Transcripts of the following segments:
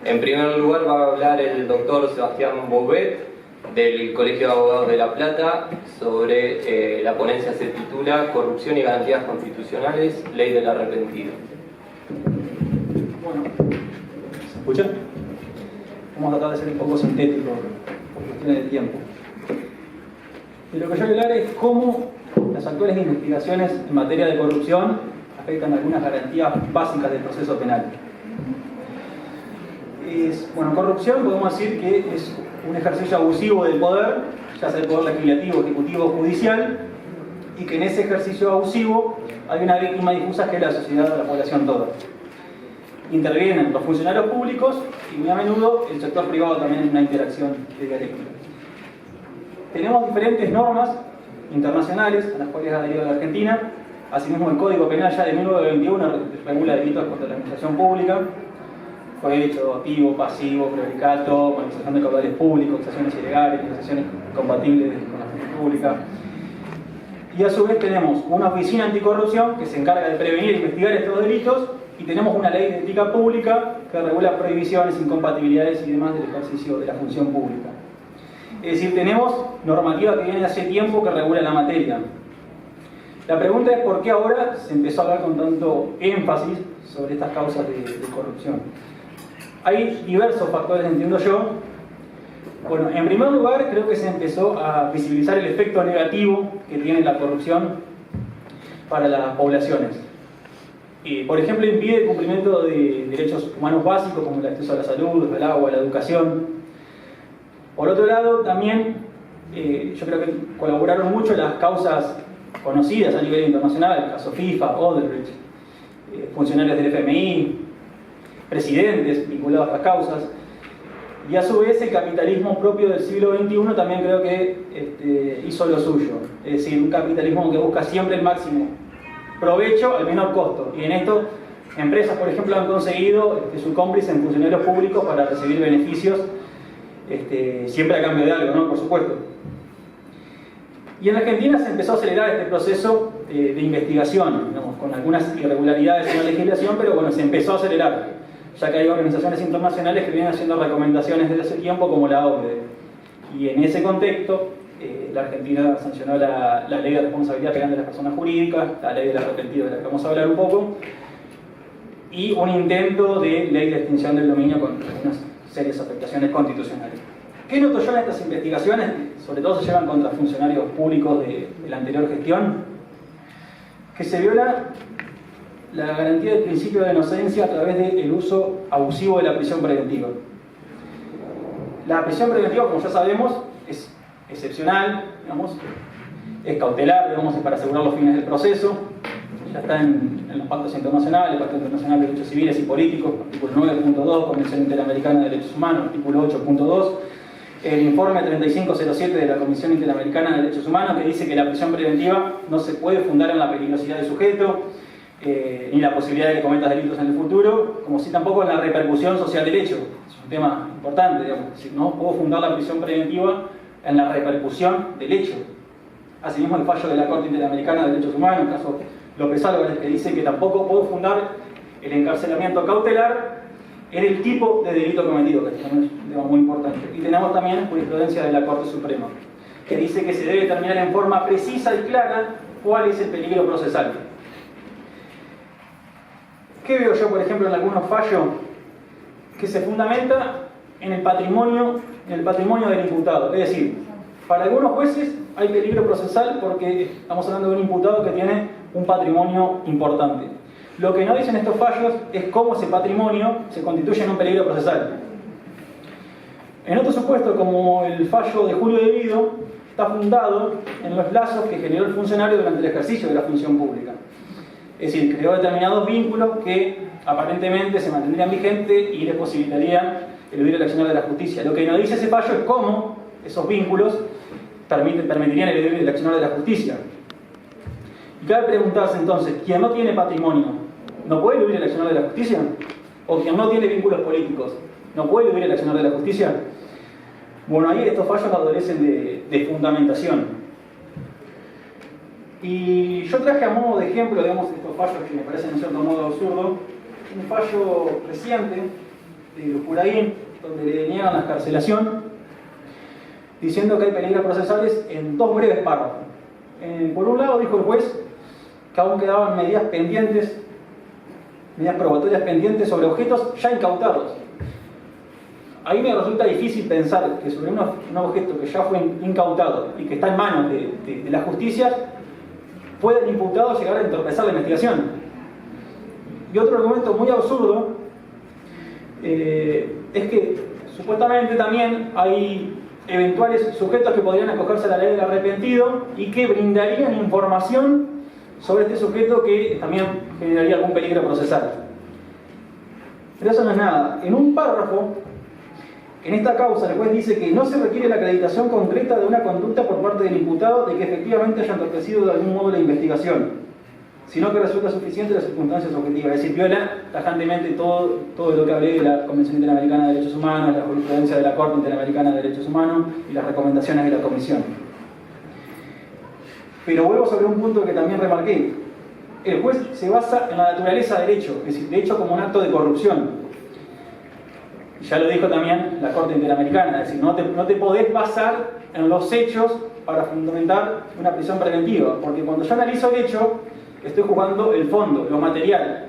En primer lugar va a hablar el doctor Sebastián Bouvet del Colegio de Abogados de La Plata sobre la ponencia se titula Corrupción y garantías constitucionales, ley del arrepentido. Bueno, ¿se escucha? Vamos a tratar de ser un poco sintético por cuestiones de tiempo. Y lo que yo voy a hablar es cómo las actuales investigaciones en materia de corrupción afectan algunas garantías básicas del proceso penal. Bueno, corrupción podemos decir que es un ejercicio abusivo del poder, ya sea el poder legislativo, ejecutivo o judicial, y que en ese ejercicio abusivo hay una víctima difusa que es la sociedad o la población toda. Intervienen los funcionarios públicos y muy a menudo el sector privado también en una interacción dialéctica. Tenemos diferentes normas internacionales a las cuales ha adherido la Argentina. Asimismo, el Código Penal ya de 1921 regula delitos contra la administración pública, cohecho, activo, pasivo, prevaricato, manipulación de caudales públicos, acciones ilegales, negociaciones compatibles con la función pública. Y a su vez tenemos una oficina anticorrupción que se encarga de prevenir e investigar estos delitos, y tenemos una ley de ética pública que regula prohibiciones, incompatibilidades y demás del ejercicio de la función pública. Es decir, tenemos normativa que viene de hace tiempo que regula la materia. La pregunta es por qué ahora se empezó a hablar con tanto énfasis sobre estas causas de corrupción. Hay diversos factores, entiendo yo. Bueno, en primer lugar, creo que se empezó a visibilizar el efecto negativo que tiene la corrupción para las poblaciones. Por ejemplo, impide el cumplimiento de derechos humanos básicos como el acceso a la salud, al agua, a la educación. Por otro lado, también yo creo que colaboraron mucho las causas conocidas a nivel internacional, el caso FIFA, Odebrecht, funcionarios del FMI, presidentes vinculados a estas causas. Y a su vez el capitalismo propio del siglo XXI también creo que hizo lo suyo. Es decir, un capitalismo que busca siempre el máximo provecho al menor costo. Y en esto, empresas, por ejemplo, han conseguido su cómplice en funcionarios públicos para recibir beneficios, siempre a cambio de algo, ¿no? Por supuesto. Y en Argentina se empezó a acelerar este proceso de investigación, digamos, con algunas irregularidades en la legislación, pero bueno, se empezó a acelerar, ya que hay organizaciones internacionales que vienen haciendo recomendaciones desde hace tiempo, como la OCDE. Y en ese contexto, la Argentina sancionó la ley de responsabilidad penal de las personas jurídicas, la ley del arrepentido de la que vamos a hablar un poco, y un intento de ley de extinción del dominio con algunas serias afectaciones constitucionales. ¿Qué noto yo en estas investigaciones? Sobre todo se llevan contra funcionarios públicos de la anterior gestión, que se viola la garantía del principio de inocencia a través del uso abusivo de la prisión preventiva. La prisión preventiva, como ya sabemos, es excepcional, digamos, es cautelar, digamos, es para asegurar los fines del proceso. Ya está en los pactos internacionales, el Pacto Internacional de Derechos Civiles y Políticos, artículo 9.2, Convención Interamericana de Derechos Humanos, artículo 8.2, el informe 3507 de la Comisión Interamericana de Derechos Humanos, que dice que la prisión preventiva no se puede fundar en la peligrosidad del sujeto, ni la posibilidad de que cometas delitos en el futuro, como si tampoco en la repercusión social del hecho. Es un tema importante, digamos, es decir, no puedo fundar la prisión preventiva en la repercusión del hecho. Asimismo, el fallo de la Corte Interamericana de Derechos Humanos, el caso López Álvarez, que dice que tampoco puedo fundar el encarcelamiento cautelar en el tipo de delito cometido, que es un tema muy importante. Y tenemos también jurisprudencia de la Corte Suprema, que dice que se debe determinar en forma precisa y clara cuál es el peligro procesal. ¿Qué veo yo, por ejemplo, en algunos fallos? Que se fundamenta en el patrimonio del imputado. Es decir, para algunos jueces hay peligro procesal porque estamos hablando de un imputado que tiene un patrimonio importante. Lo que no dicen estos fallos es cómo ese patrimonio se constituye en un peligro procesal. En otro supuesto, como el fallo de Julio De Vido, está fundado en los lazos que generó el funcionario durante el ejercicio de la función pública. Es decir, creó determinados vínculos que aparentemente se mantendrían vigentes y les posibilitarían eludir el accionar de la justicia. Lo que no dice ese fallo es cómo esos vínculos permitirían eludir el accionar de la justicia. Y cabe preguntarse entonces, ¿quién no tiene patrimonio no puede eludir el accionar de la justicia? ¿O quien no tiene vínculos políticos no puede eludir el accionar de la justicia? Bueno, ahí estos fallos adolecen de fundamentación. Y yo traje a modo de ejemplo, digamos, estos fallos que me parecen en cierto modo absurdos, un fallo reciente de Juraín, donde le deniegan la excarcelación, diciendo que hay peligros procesales en 2 breves párrafos. Por un lado, dijo el juez que aún quedaban medidas pendientes, medidas probatorias pendientes sobre objetos ya incautados. Ahí me resulta difícil pensar que sobre un objeto que ya fue incautado y que está en manos de la justicia, pueda el imputado llegar a entorpecer la investigación. Y otro argumento muy absurdo es que supuestamente también hay eventuales sujetos que podrían acogerse a la ley del arrepentido y que brindarían información sobre este sujeto que también generaría algún peligro procesal. Pero eso no es nada. En un párrafo, en esta causa, el juez dice que no se requiere la acreditación concreta de una conducta por parte del imputado de que efectivamente haya entorpecido de algún modo la investigación, sino que resulta suficiente las circunstancias objetivas. Es decir, viola tajantemente todo lo que hablé de la Convención Interamericana de Derechos Humanos, la jurisprudencia de la Corte Interamericana de Derechos Humanos y las recomendaciones de la Comisión. Pero vuelvo sobre un punto que también remarqué. El juez se basa en la naturaleza del hecho, es decir, de hecho como un acto de corrupción. Ya lo dijo también la Corte Interamericana, es decir, no te podés basar en los hechos para fundamentar una prisión preventiva, porque cuando yo analizo el hecho, estoy jugando el fondo, lo material,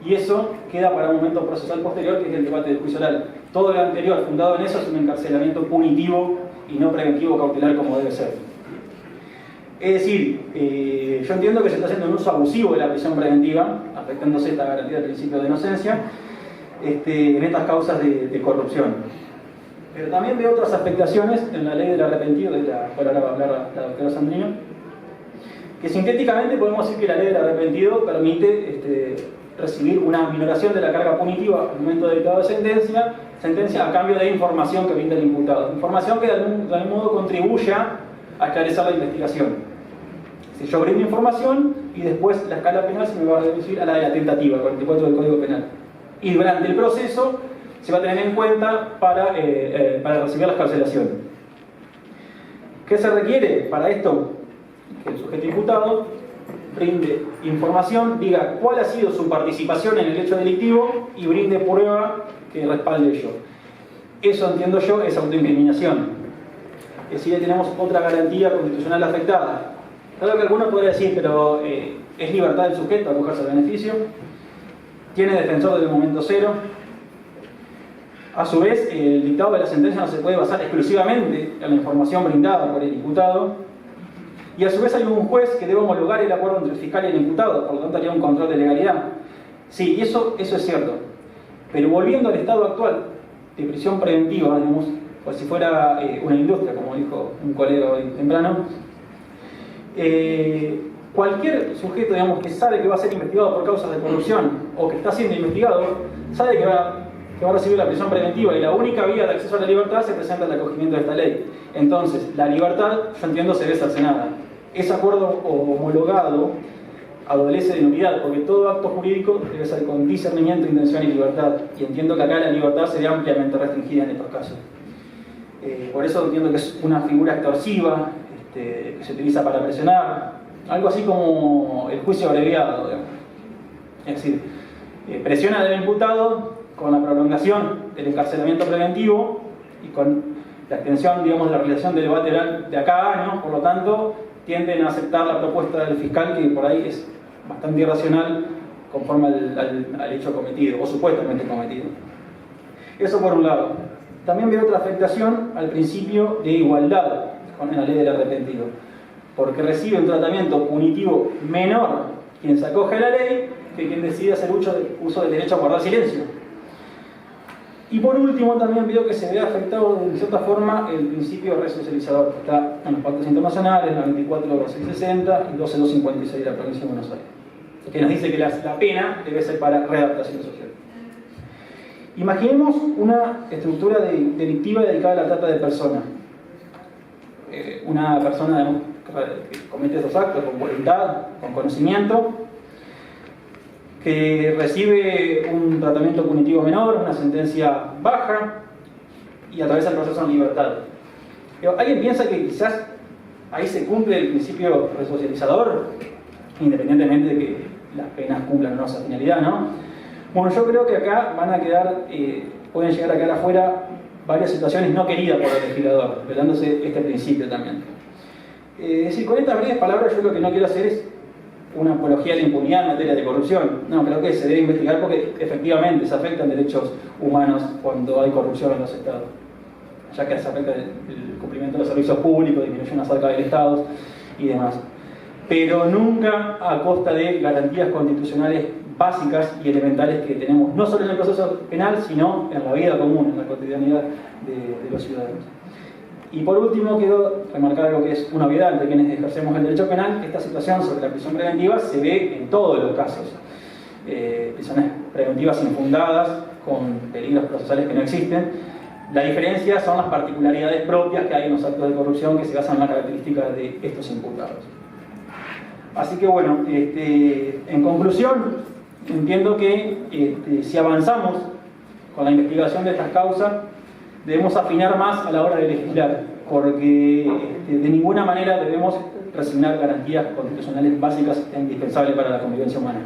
y eso queda para un momento procesal posterior, que es el debate del juicio oral. Todo lo anterior, fundado en eso, es un encarcelamiento punitivo y no preventivo cautelar como debe ser. Es decir, yo entiendo que se está haciendo un uso abusivo de la prisión preventiva, afectándose esta garantía del principio de inocencia, en estas causas de corrupción. Pero también veo otras afectaciones en la ley del arrepentido, de la cual ahora va a hablar la doctora Sandrino, que sintéticamente podemos decir que la ley del arrepentido permite recibir una minoración de la carga punitiva al momento de dictado de sentencia a cambio de información que brinda el imputado. Información que de algún modo contribuya a esclarecer la investigación. Si yo brindo información y después la escala penal se me va a reducir a la de la tentativa, 44 del Código Penal. Y durante el proceso se va a tener en cuenta para recibir la excarcelación. ¿Qué se requiere para esto? Que el sujeto imputado brinde información, diga cuál ha sido su participación en el hecho delictivo y brinde prueba que respalde ello. Eso, entiendo yo, es autoincriminación. Es decir, tenemos otra garantía constitucional afectada. Claro que alguno podría decir, pero es libertad del sujeto acogerse al beneficio, tiene defensor desde el momento cero. A su vez, el dictado de la sentencia no se puede basar exclusivamente en la información brindada por el imputado, y a su vez hay un juez que debe homologar el acuerdo entre el fiscal y el imputado, por lo tanto haría un control de legalidad. Sí, eso es cierto. Pero volviendo al estado actual de prisión preventiva, digamos, o si fuera una industria, como dijo un colega hoy temprano, cualquier sujeto, digamos, que sabe que va a ser investigado por causas de corrupción o que está siendo investigado, sabe que va a recibir la prisión preventiva y la única vía de acceso a la libertad se presenta el acogimiento de esta ley. Entonces, la libertad, yo entiendo, se ve cercenada. Ese acuerdo homologado adolece de nulidad, porque todo acto jurídico debe ser con discernimiento, intención y libertad. Y entiendo que acá la libertad sería ampliamente restringida en estos casos. Por eso entiendo que es una figura extorsiva, que se utiliza para presionar, algo así como el juicio abreviado, digamos. Es decir, presiona al imputado con la prolongación del encarcelamiento preventivo y con la extensión, digamos, de la realización del debate oral de acá a años, por lo tanto, tienden a aceptar la propuesta del fiscal, que por ahí es bastante irracional conforme al hecho cometido, o supuestamente cometido. Eso por un lado. También veo otra afectación al principio de igualdad en la ley del arrepentido, porque recibe un tratamiento punitivo menor quien se acoge a la ley que quien decide hacer uso del derecho a guardar silencio. Y por último también veo que se ve afectado de cierta forma el principio resocializador, que está en los pactos internacionales, la 24.660 y 12.256 de la provincia de Buenos Aires, que nos dice que la pena debe ser para readaptación social. Imaginemos una estructura delictiva dedicada a la trata de personas. Una persona, digamos, que comete esos actos con voluntad, con conocimiento, que recibe un tratamiento punitivo menor, una sentencia baja y atraviesa el proceso en libertad. Pero ¿alguien piensa que quizás ahí se cumple el principio resocializador, independientemente de que las penas cumplan o no esa finalidad, ¿no? Bueno, yo creo que acá van a quedar pueden llegar a quedar afuera varias situaciones no queridas por el legislador, velándose este principio también. Es decir, con estas breves palabras yo lo que no quiero hacer es una apología de la impunidad en materia de corrupción. No, creo que se debe investigar porque efectivamente se afectan derechos humanos cuando hay corrupción en los estados, ya que se afecta el cumplimiento de los servicios públicos, disminuyen las arcas del Estado y demás. Pero nunca a costa de garantías constitucionales básicas y elementales que tenemos, no solo en el proceso penal, sino en la vida común, en la cotidianidad de los ciudadanos. Y por último, quiero remarcar algo que es una obviedad de quienes ejercemos el derecho penal, que esta situación sobre la prisión preventiva se ve en todos los casos. Prisiones preventivas infundadas, con peligros procesales que no existen. La diferencia son las particularidades propias que hay en los actos de corrupción que se basan en la característica de estos imputados. Así que bueno, en conclusión, entiendo que si avanzamos con la investigación de estas causas, debemos afinar más a la hora de legislar, porque de ninguna manera debemos resignar garantías constitucionales básicas e indispensables para la convivencia humana.